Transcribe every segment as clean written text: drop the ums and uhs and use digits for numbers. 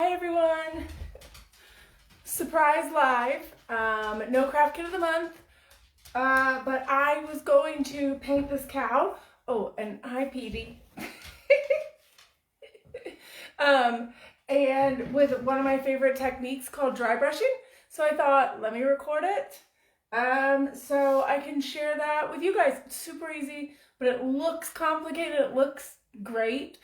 Hi everyone! Surprise live, no craft kit of the month, but I was going to paint this cow. Oh, and hi Petey. And with one of my favorite techniques called dry brushing. So I thought, let me record it, so I can share that with you guys. It's super easy, but it looks complicated, it looks great.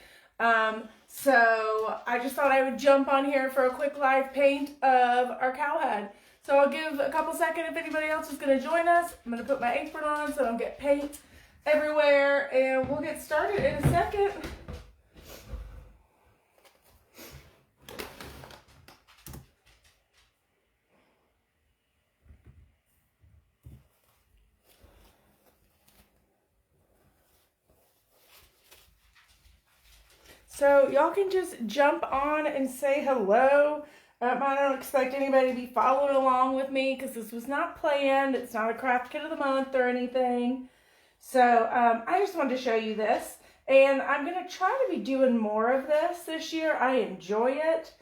So I just thought I would jump on here for a quick live paint of our cow head. So I'll give a couple seconds if anybody else is going to join us. I'm going to put my apron on so I don't get paint everywhere, and we'll get started in a second. So y'all can just jump on and say hello. I don't expect anybody to be following along with me because this was not planned. It's not a craft kit of the month or anything. So I just wanted to show you this. And I'm going to try to be doing more of this year. I enjoy it.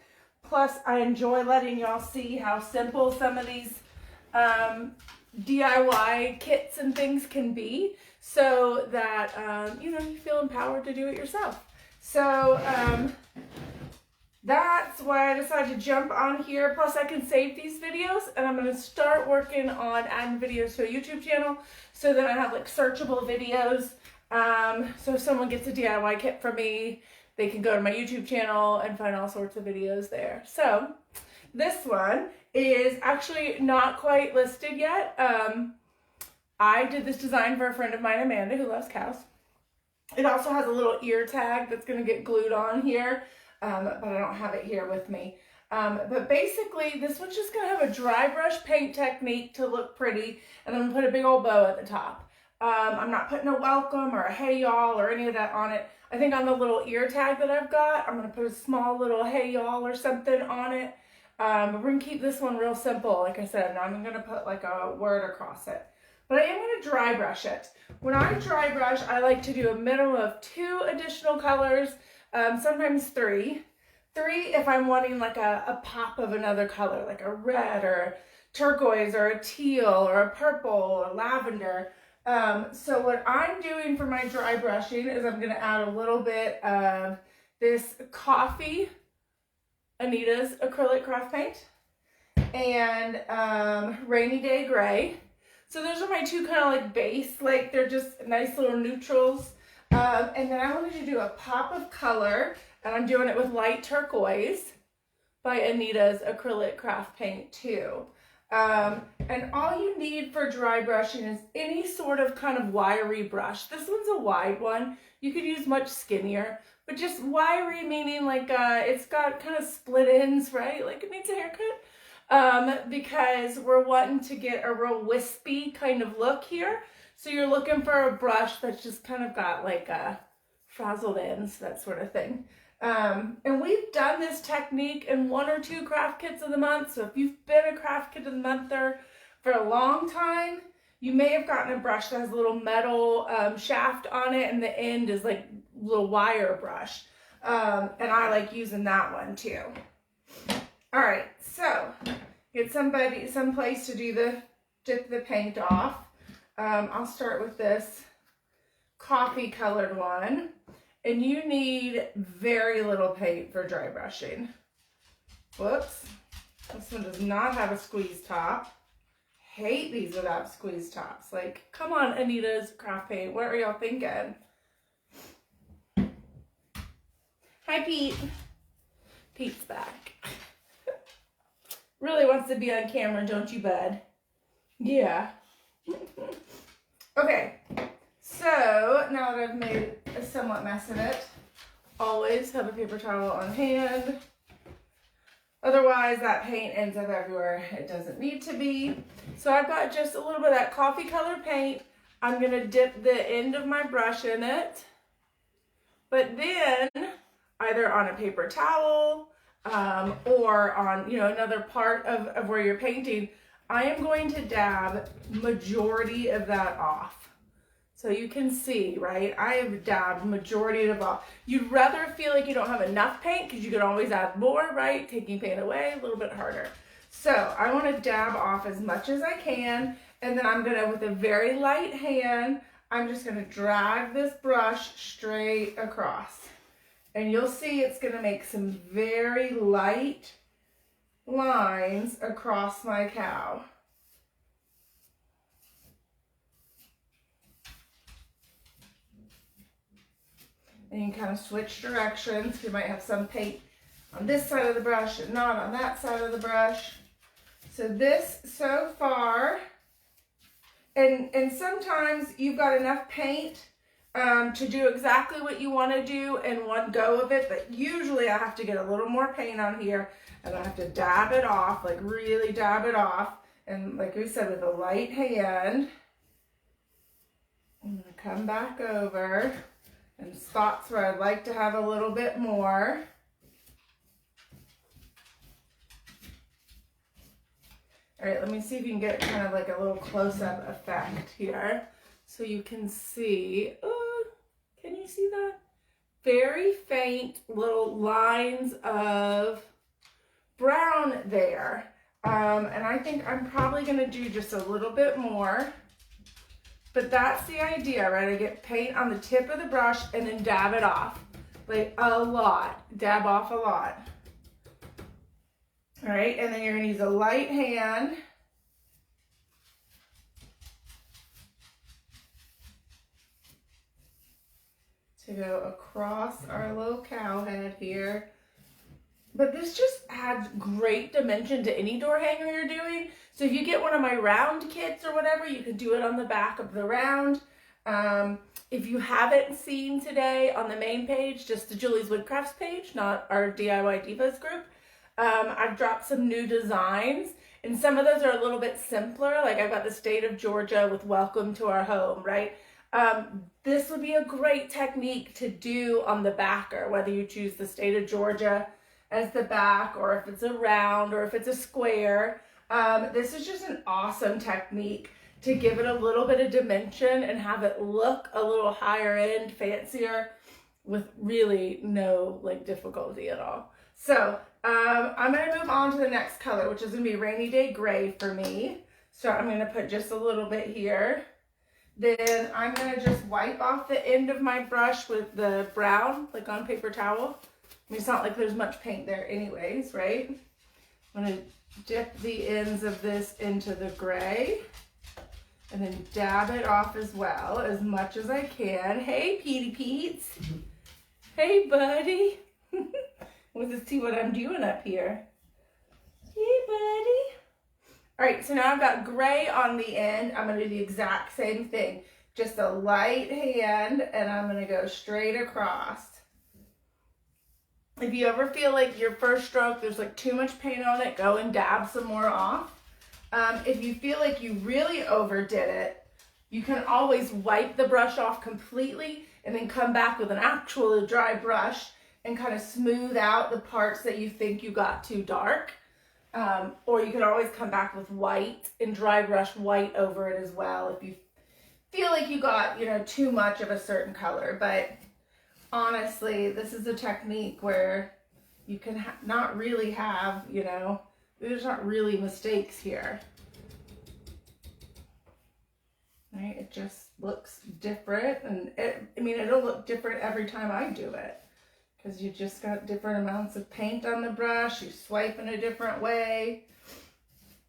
Plus, I enjoy letting y'all see how simple some of these DIY kits and things can be, so that you feel empowered to do it yourself. So that's why I decided to jump on here. Plus I can save these videos, and I'm going to start working on adding videos to a YouTube channel so that I have like searchable videos. So if someone gets a DIY kit from me, they can go to my YouTube channel and find all sorts of videos there. So this one is actually not quite listed yet. I did this design for a friend of mine, Amanda, who loves cows. It also has a little ear tag that's going to get glued on here, but I don't have it here with me. But basically, this one's just going to have a dry brush paint technique to look pretty, and then I'm going to put a big old bow at the top. I'm not putting a welcome or a hey y'all or any of that on it. I think on the little ear tag that I've got, I'm going to put a small little hey y'all or something on it. But we're going to keep this one real simple, like I said. I'm going to put like a word across it. But I am going to dry brush it. When I dry brush, I like to do a minimum of 2 additional colors, sometimes 3. 3 if I'm wanting like a pop of another color, like a red or a turquoise or a teal or a purple or lavender. So what I'm doing for my dry brushing is I'm going to add a little bit of this coffee, Anita's acrylic craft paint, and Rainy Day Gray. So those are my 2 kind of like base, like they're just nice little neutrals. And then I wanted to do a pop of color, and I'm doing it with Light Turquoise by Anita's acrylic craft paint too. And all you need for dry brushing is any sort of kind of wiry brush. This one's a wide one. You could use much skinnier, but just wiry meaning like it's got kind of split ends, right? Like it needs a haircut. Because we're wanting to get a real wispy kind of look here. So you're looking for a brush that's just kind of got like frazzled ends, that sort of thing. And we've done this technique in 1 or 2 craft kits of the month. So if you've been a craft kit of the month for a long time, you may have gotten a brush that has a little metal shaft on it, and the end is like a little wire brush. And I like using that one too. All right, so get someplace to dip the paint off. I'll start with this coffee colored one, and you need very little paint for dry brushing. Whoops, this one does not have a squeeze top. Hate these without squeeze tops. Like, come on, Anita's craft paint, what are y'all thinking? Hi, Pete. Pete's back. Really wants to be on camera, don't you, bud? Yeah. Okay, so now that I've made a somewhat mess of it, always have a paper towel on hand. Otherwise, that paint ends up everywhere it doesn't need to be. So I've got just a little bit of that coffee color paint. I'm going to dip the end of my brush in it. But then, either on a paper towel, or on, another part of where you're painting, I am going to dab majority of that off. So you can see, right? I have dabbed majority of all. You'd rather feel like you don't have enough paint because you can always add more, right? Taking paint away, a little bit harder. So I want to dab off as much as I can, and then I'm gonna, with a very light hand, I'm just gonna drag this brush straight across. And you'll see it's gonna make some very light lines across my cow. And you can kind of switch directions. You might have some paint on this side of the brush and not on that side of the brush. So this so far, and sometimes you've got enough paint to do exactly what you want to do in one go of it, but usually I have to get a little more paint on here and I have to dab it off, like really dab it off. And like we said, with a light hand, I'm gonna come back over and spots where I'd like to have a little bit more. All right, let me see if you can get kind of like a little close-up effect here so you can see. Oh, can you see that? Very faint little lines of brown there. And I think I'm probably gonna do just a little bit more, but that's the idea, right? I get paint on the tip of the brush and then dab it off, like a lot, dab off a lot. All right, and then you're gonna use a light hand to go across our little cow head here. But this just adds great dimension to any door hanger you're doing. So if you get one of my round kits or whatever, you can do it on the back of the round. If you haven't seen today on the main page, just the Julie's Woodcrafts page, not our DIY Divas group, I've dropped some new designs, and some of those are a little bit simpler. Like I've got the state of Georgia with welcome to our home, right? This would be a great technique to do on the backer, whether you choose the state of Georgia as the back, or if it's a round, or if it's a square. This is just an awesome technique to give it a little bit of dimension and have it look a little higher end, fancier, with really no like difficulty at all. So I'm gonna move on to the next color, which is gonna be Rainy Day Gray for me. So I'm gonna put just a little bit here. Then I'm gonna just wipe off the end of my brush with the brown, like on paper towel. I mean, it's not like there's much paint there anyways, right? I'm gonna dip the ends of this into the gray and then dab it off as well, as much as I can. Hey, Petey Pete's. Hey, buddy. Let's see what I'm doing up here. Hey, buddy. All right, so now I've got gray on the end. I'm gonna do the exact same thing. Just a light hand, and I'm gonna go straight across. If you ever feel like your first stroke, there's like too much paint on it, go and dab some more off. If you feel like you really overdid it, you can always wipe the brush off completely and then come back with an actual dry brush and kind of smooth out the parts that you think you got too dark. Or you can always come back with white and dry brush white over it as well if you feel like you got, you know, too much of a certain color. But honestly, this is a technique where you can not really have, you know, there's not really mistakes here. Right? It just looks different, and I mean, it'll look different every time I do it, because you just got different amounts of paint on the brush, you swipe in a different way,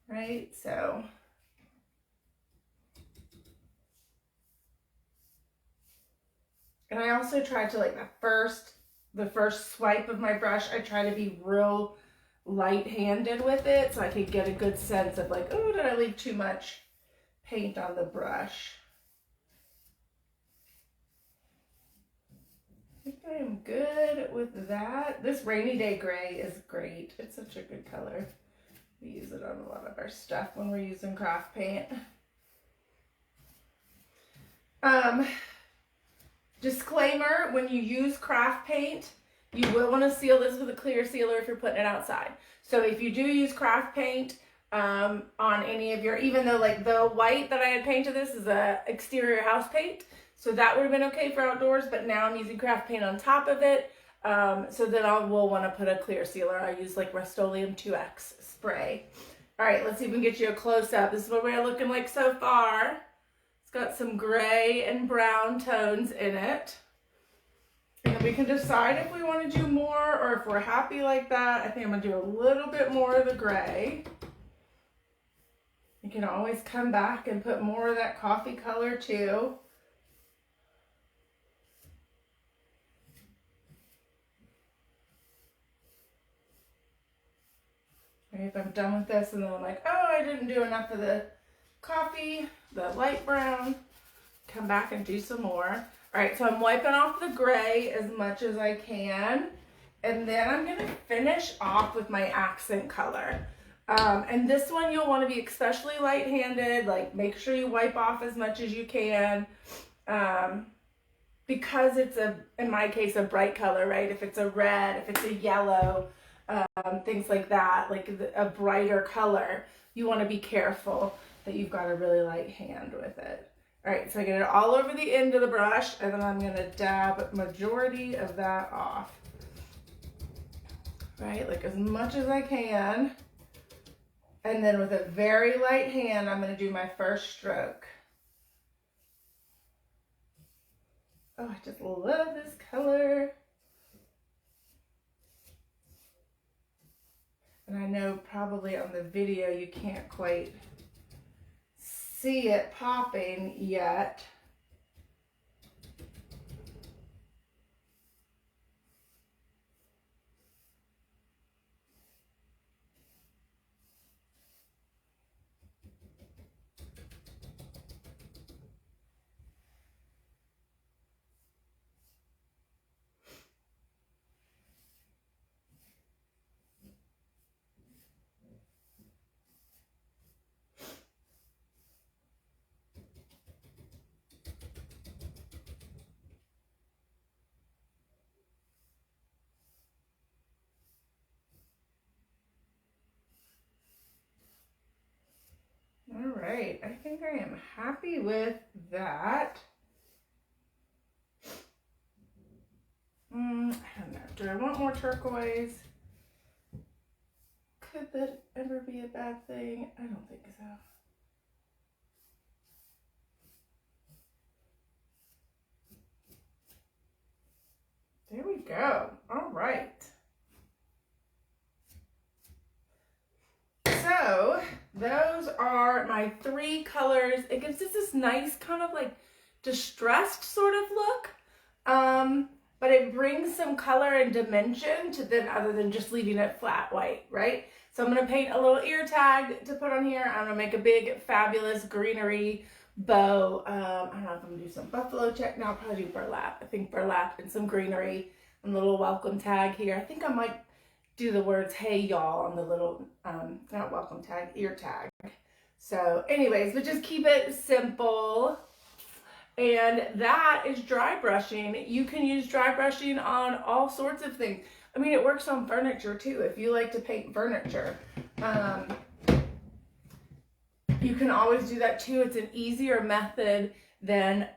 right? So and I also try to, like, the first swipe of my brush, I try to be real light-handed with it so I can get a good sense of like, oh, did I leave too much paint on the brush? I think I am good with that. This Rainy Day Gray is great. It's such a good color. We use it on a lot of our stuff when we're using craft paint. Disclaimer, when you use craft paint, you will want to seal this with a clear sealer if you're putting it outside. So if you do use craft paint, on any of your, even though like the white that I had painted, this is a exterior house paint, so that would have been okay for outdoors, but now I'm using craft paint on top of it. So then we'll want to put a clear sealer. I use like Rust-Oleum 2X spray. All right, let's see if we can get you a close-up. This is what we're looking like so far. It's got some gray and brown tones in it. And we can decide if we want to do more or if we're happy like that. I think I'm going to do a little bit more of the gray. You can always come back and put more of that coffee color too. If I'm done with this and then I'm like, oh, I didn't do enough of the coffee, the light brown, come back and do some more. All right, so I'm wiping off the gray as much as I can. And then I'm gonna finish off with my accent color. And this one you'll wanna be especially light-handed, like make sure you wipe off as much as you can. Because it's in my case, a bright color, right? If it's a red, if it's a yellow, things like that, like a brighter color, you want to be careful that you've got a really light hand with it. All right, so I get it all over the end of the brush, and then I'm going to dab majority of that off. Right, like as much as I can. And then with a very light hand, I'm going to do my first stroke. Oh, I just love this color. And I know probably on the video you can't quite see it popping yet. All right, I think I am happy with that. I don't know, do I want more turquoise? Could that ever be a bad thing? I don't think so. There we go, all right. So those are my 3 colors. It gives us this nice kind of like distressed sort of look, but it brings some color and dimension to then other than just leaving it flat white, right? So I'm going to paint a little ear tag to put on here. I'm going to make a big fabulous greenery bow. I don't know if I'm going to do some buffalo check. No, I'll probably do burlap. I think burlap and some greenery and a little welcome tag here. I think I might do the words hey y'all on the little not welcome tag, ear tag. So anyways, but just keep it simple. And that is dry brushing. You can use dry brushing on all sorts of things. I mean, it works on furniture too. If you like to paint furniture, you can always do that too. It's an easier method than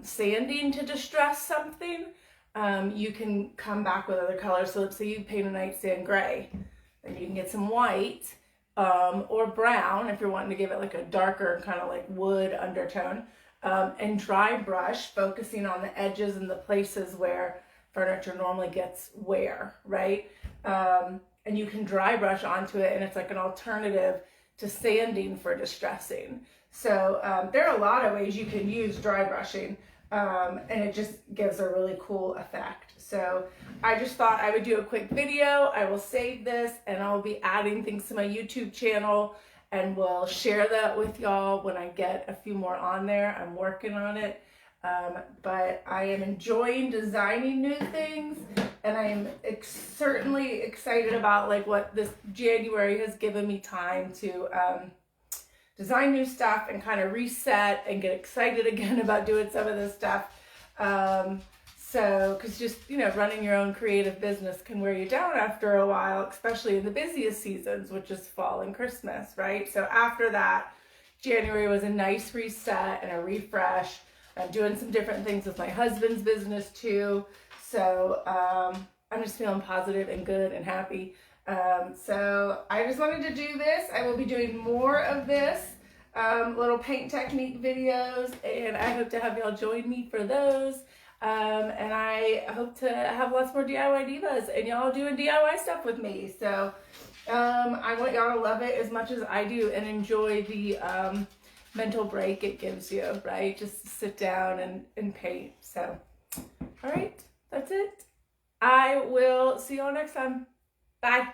sanding to distress something. You can come back with other colors. So let's say you paint a nightstand gray, then you can get some white or brown if you're wanting to give it like a darker kind of like wood undertone, and dry brush, focusing on the edges and the places where furniture normally gets wear, right? And you can dry brush onto it, and it's like an alternative to sanding for distressing. So there are a lot of ways you can use dry brushing. And it just gives a really cool effect. So I just thought I would do a quick video. I will save this and I'll be adding things to my YouTube channel, and we'll share that with y'all when I get a few more on there. I'm working on it. But I am enjoying designing new things, and I am certainly excited about like what this January has given me time to design new stuff and kind of reset and get excited again about doing some of this stuff. So, because just, you know, running your own creative business can wear you down after a while, especially in the busiest seasons, which is fall and Christmas, right? So after that, January was a nice reset and a refresh. I'm doing some different things with my husband's business too. So I'm just feeling positive and good and happy. So I just wanted to do this. I will be doing more of this, little paint technique videos, and I hope to have y'all join me for those. And I hope to have lots more DIY divas and y'all doing DIY stuff with me. So I want y'all to love it as much as I do and enjoy the mental break it gives you, right? Just sit down and paint. So, all right, that's it. I will see y'all next time. Bye.